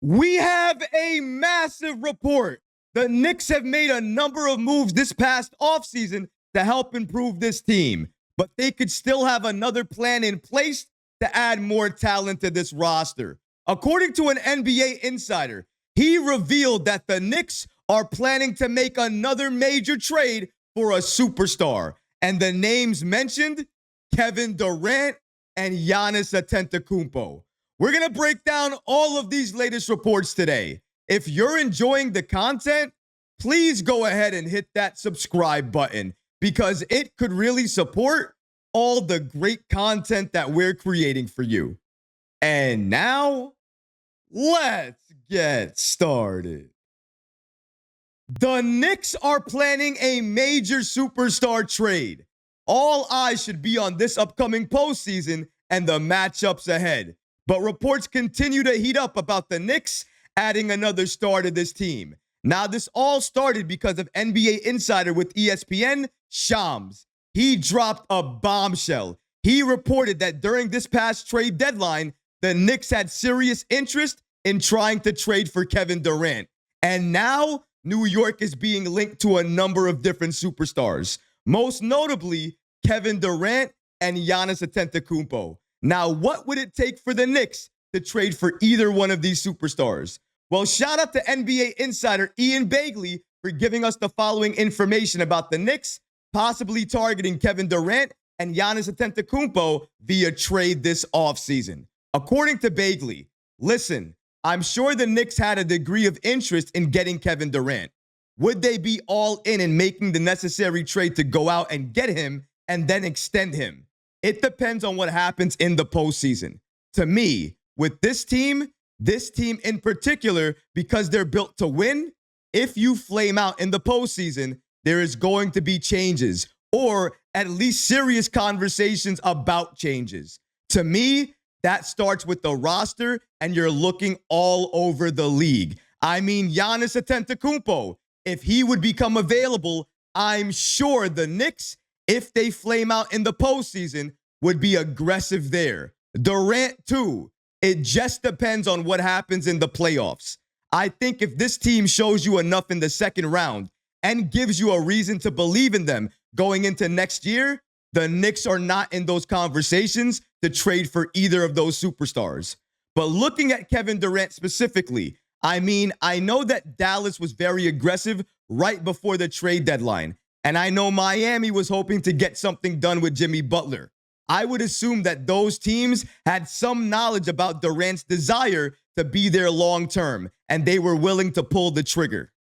We have a massive report. The Knicks have made a number of moves this past offseason to help improve this team, but they could still have another plan in place to add more talent to this roster. According to an NBA insider, he revealed that the Knicks are planning to make another major trade for a superstar. And the names mentioned, Kevin Durant and Giannis Antetokounmpo. We're going to break down all of these latest reports today. If you're enjoying the content, please go ahead and hit that subscribe button because it could really support all the great content that we're creating for you. And now, let's get started. The Knicks are planning a major superstar trade. All eyes should be on this upcoming postseason and the matchups ahead. But reports continue to heat up about the Knicks adding another star to this team. Now, this all started because of NBA insider with ESPN, Shams. He dropped a bombshell. He reported that during this past trade deadline, the Knicks had serious interest in trying to trade for Kevin Durant. And now, New York is being linked to a number of different superstars, most notably Kevin Durant and Giannis Antetokounmpo. Now, what would it take for the Knicks to trade for either one of these superstars? Well, shout out to NBA insider Ian Bagley for giving us the following information about the Knicks possibly targeting Kevin Durant and Giannis Antetokounmpo via trade this offseason. According to Bagley, listen, I'm sure the Knicks had a degree of interest in getting Kevin Durant. Would they be all in making the necessary trade to go out and get him and then extend him? It depends on what happens in the postseason. To me, with this team in particular, because they're built to win, if you flame out in the postseason, there is going to be changes or at least serious conversations about changes. To me, that starts with the roster and you're looking all over the league. I mean, Giannis Antetokounmpo, if he would become available, I'm sure the Knicks, if they flame out in the postseason, would be aggressive there. Durant, too. It just depends on what happens in the playoffs. I think if this team shows you enough in the second round and gives you a reason to believe in them going into next year, the Knicks are not in those conversations to trade for either of those superstars. But looking at Kevin Durant specifically, I mean, I know that Dallas was very aggressive right before the trade deadline. And I know Miami was hoping to get something done with Jimmy Butler. I would assume that those teams had some knowledge about Durant's desire to be there long term, and they were willing to pull the trigger.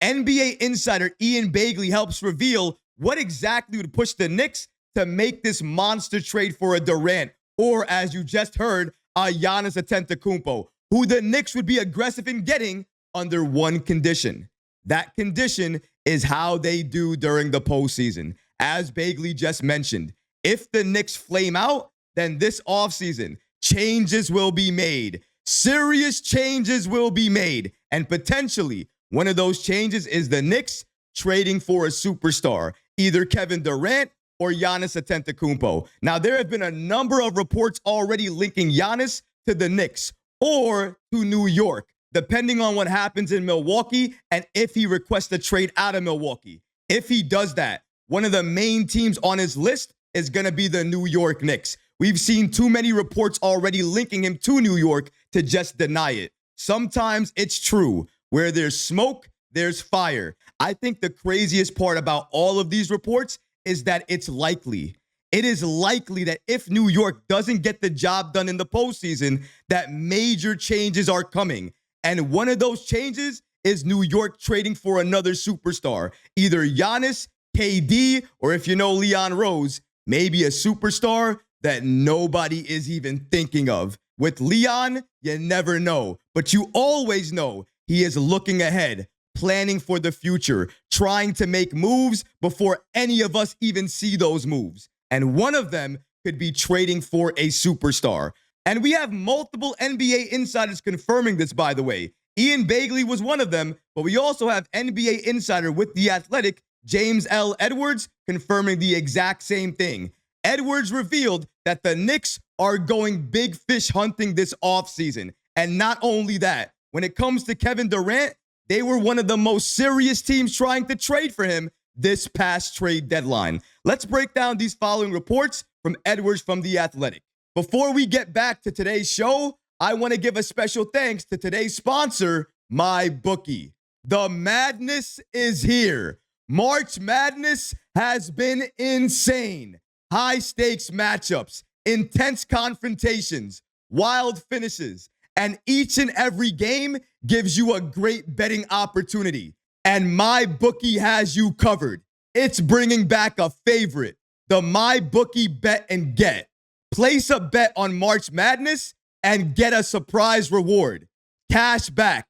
NBA insider Ian Bagley helps reveal what exactly would push the Knicks to make this monster trade for a Durant, or as you just heard, a Giannis Antetokounmpo, who the Knicks would be aggressive in getting under one condition. That condition is how they do during the postseason. As Bagley just mentioned, if the Knicks flame out, then this offseason, changes will be made. Serious changes will be made. And potentially, one of those changes is the Knicks trading for a superstar, either Kevin Durant or Giannis Antetokounmpo. Now, there have been a number of reports already linking Giannis to the Knicks or to New York, depending on what happens in Milwaukee and if he requests a trade out of Milwaukee. If he does that, one of the main teams on his list is going to be the New York Knicks. We've seen too many reports already linking him to New York to just deny it. Sometimes it's true. Where there's smoke, there's fire. I think the craziest part about all of these reports is that it's likely. It is likely that if New York doesn't get the job done in the postseason, that major changes are coming. And one of those changes is New York trading for another superstar, either Giannis, KD, or if you know Leon Rose, maybe a superstar that nobody is even thinking of. With Leon, you never know, but you always know he is looking ahead, planning for the future, trying to make moves before any of us even see those moves. And one of them could be trading for a superstar. And we have multiple NBA insiders confirming this, by the way. Ian Bagley was one of them, but we also have NBA insider with The Athletic, James L. Edwards, confirming the exact same thing. Edwards revealed that the Knicks are going big fish hunting this offseason. And not only that, when it comes to Kevin Durant, they were one of the most serious teams trying to trade for him this past trade deadline. Let's break down these following reports from Edwards from The Athletic. Before we get back to today's show, I want to give a special thanks to today's sponsor, MyBookie. The madness is here. March Madness has been insane. High stakes matchups, intense confrontations, wild finishes, and each and every game gives you a great betting opportunity. And MyBookie has you covered. It's bringing back a favorite, the MyBookie Bet and Get. Place a bet on March Madness and get a surprise reward. Cash back,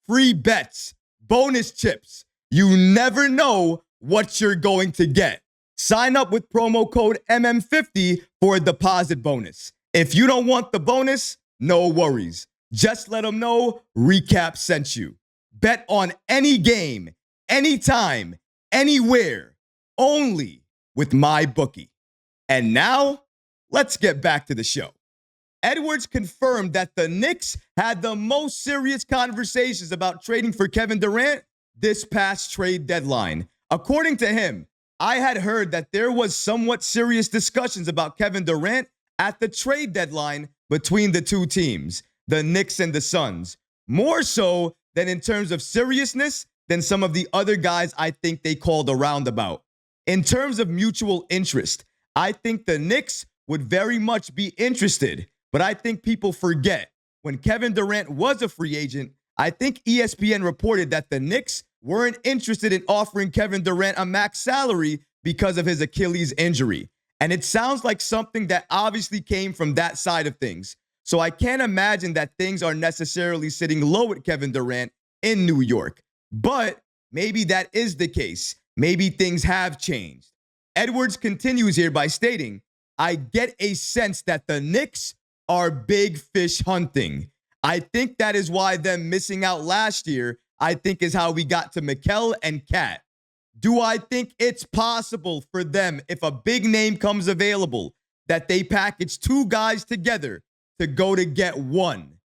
free bets, bonus chips. You never know what you're going to get. Sign up with promo code MM50 for a deposit bonus. If you don't want the bonus, no worries. Just let them know Recap sent you. Bet on any game, anytime, anywhere, only with MyBookie. And now, let's get back to the show. Edwards confirmed that the Knicks had the most serious conversations about trading for Kevin Durant this past trade deadline. According to him, I had heard that there was somewhat serious discussions about Kevin Durant at the trade deadline between the two teams, the Knicks and the Suns, more so than in terms of seriousness than some of the other guys I think they called around about. In terms of mutual interest, I think the Knicks would very much be interested, but I think people forget when Kevin Durant was a free agent, I think ESPN reported that the Knicks weren't interested in offering Kevin Durant a max salary because of his Achilles injury. And it sounds like something that obviously came from that side of things. So I can't imagine that things are necessarily sitting low at Kevin Durant in New York. But maybe that is the case. Maybe things have changed. Edwards continues here by stating, I get a sense that the Knicks are big fish hunting. I think that is why them missing out last year, I think is how we got to Mikal and Cat. Do I think it's possible for them, if a big name comes available, that they package two guys together to go to get one?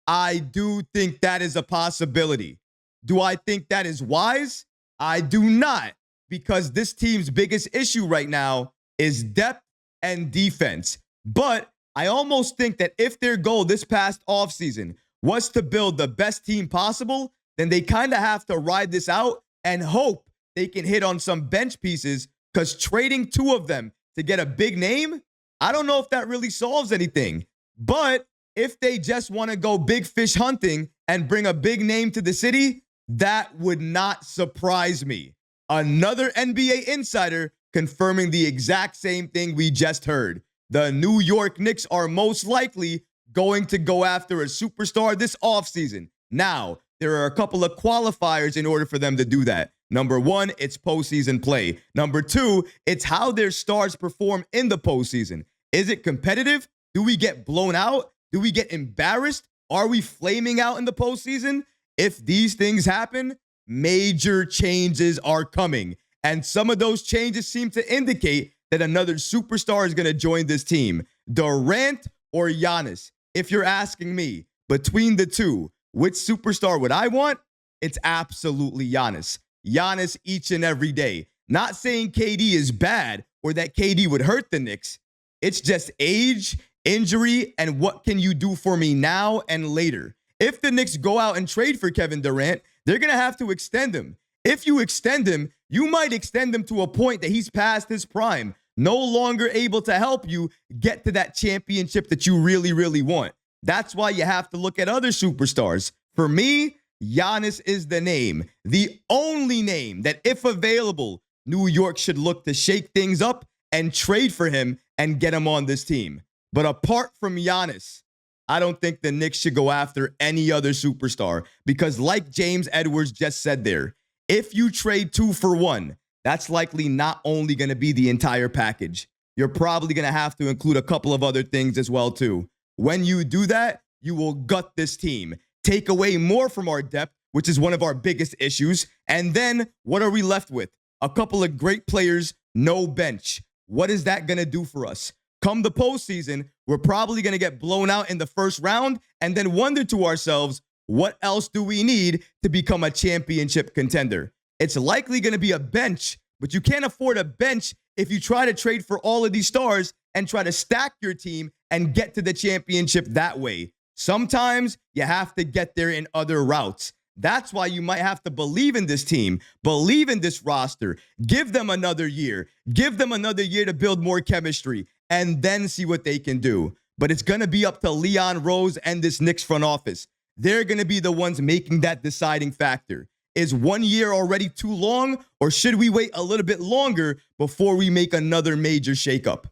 I do think that is a possibility. Do I think that is wise? I do not, because this team's biggest issue right now is depth and defense. But I almost think that if their goal this past offseason was to build the best team possible, then they kind of have to ride this out and hope they can hit on some bench pieces, because trading two of them to get a big name, I don't know if that really solves anything. But if they just want to go big fish hunting and bring a big name to the city, that would not surprise me. Another NBA insider confirming the exact same thing we just heard. The New York Knicks are most likely going to go after a superstar this offseason. Now, there are a couple of qualifiers in order for them to do that. Number one, it's postseason play. Number two, it's how their stars perform in the postseason. Is it competitive? Do we get blown out? Do we get embarrassed? Are we flaming out in the postseason? If these things happen, major changes are coming. And some of those changes seem to indicate that another superstar is going to join this team. Durant or Giannis? If you're asking me, between the two, which superstar would I want? It's absolutely Giannis. Giannis each and every day. Not saying KD is bad or that KD would hurt the Knicks. It's just age, injury, and what can you do for me now and later. If the Knicks go out and trade for Kevin Durant, they're going to have to extend him. If you extend him, you might extend him to a point that he's past his prime, no longer able to help you get to that championship that you really, really want. That's why you have to look at other superstars. For me, Giannis is the name, the only name that, if available, New York should look to shake things up and trade for him and get him on this team. But apart from Giannis, I don't think the Knicks should go after any other superstar, because like James Edwards just said there, if you trade 2 for 1, that's likely not only going to be the entire package. You're probably going to have to include a couple of other things as well too. When you do that, you will gut this team, take away more from our depth, which is one of our biggest issues. And then what are we left with? A couple of great players, no bench. What is that going to do for us? Come the postseason, we're probably going to get blown out in the first round and then wonder to ourselves, What else do we need to become a championship contender? It's likely going to be a bench, but you can't afford a bench if you try to trade for all of these stars and try to stack your team and get to the championship that way. Sometimes you have to get there in other routes. That's why you might have to believe in this team, believe in this roster, give them another year, give them another year to build more chemistry, and then see what they can do. But it's going to be up to Leon Rose and this Knicks front office. They're going to be the ones making that deciding factor. Is 1 year already too long, or should we wait a little bit longer before we make another major shakeup?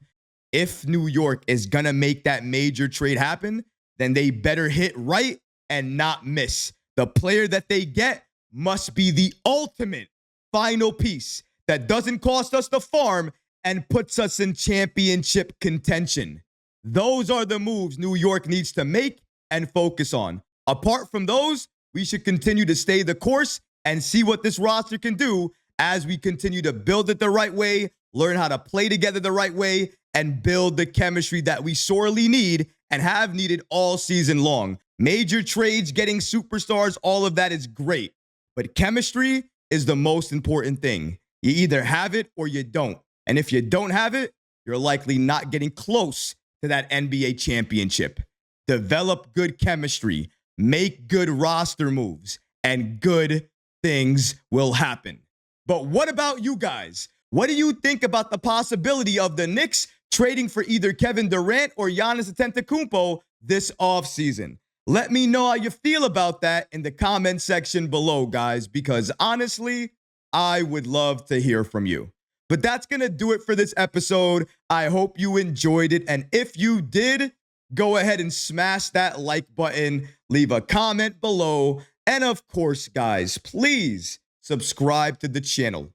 If New York is going to make that major trade happen, then they better hit right and not miss. The player that they get must be the ultimate final piece that doesn't cost us the farm and puts us in championship contention. Those are the moves New York needs to make and focus on. Apart from those, we should continue to stay the course and see what this roster can do as we continue to build it the right way, learn how to play together the right way, and build the chemistry that we sorely need and have needed all season long. Major trades, getting superstars, all of that is great. But chemistry is the most important thing. You either have it or you don't. And if you don't have it, you're likely not getting close to that NBA championship. Develop good chemistry, make good roster moves, and good things will happen. But what about you guys? What do you think about the possibility of the Knicks trading for either Kevin Durant or Giannis Antetokounmpo this offseason? Let me know how you feel about that in the comment section below, guys, because honestly, I would love to hear from you. But that's going to do it for this episode. I hope you enjoyed it. And if you did, go ahead and smash that like button, leave a comment below. And of course, guys, please subscribe to the channel.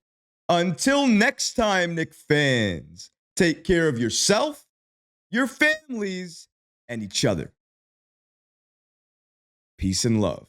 Until next time, Knicks fans, take care of yourself, your families, and each other. Peace and love.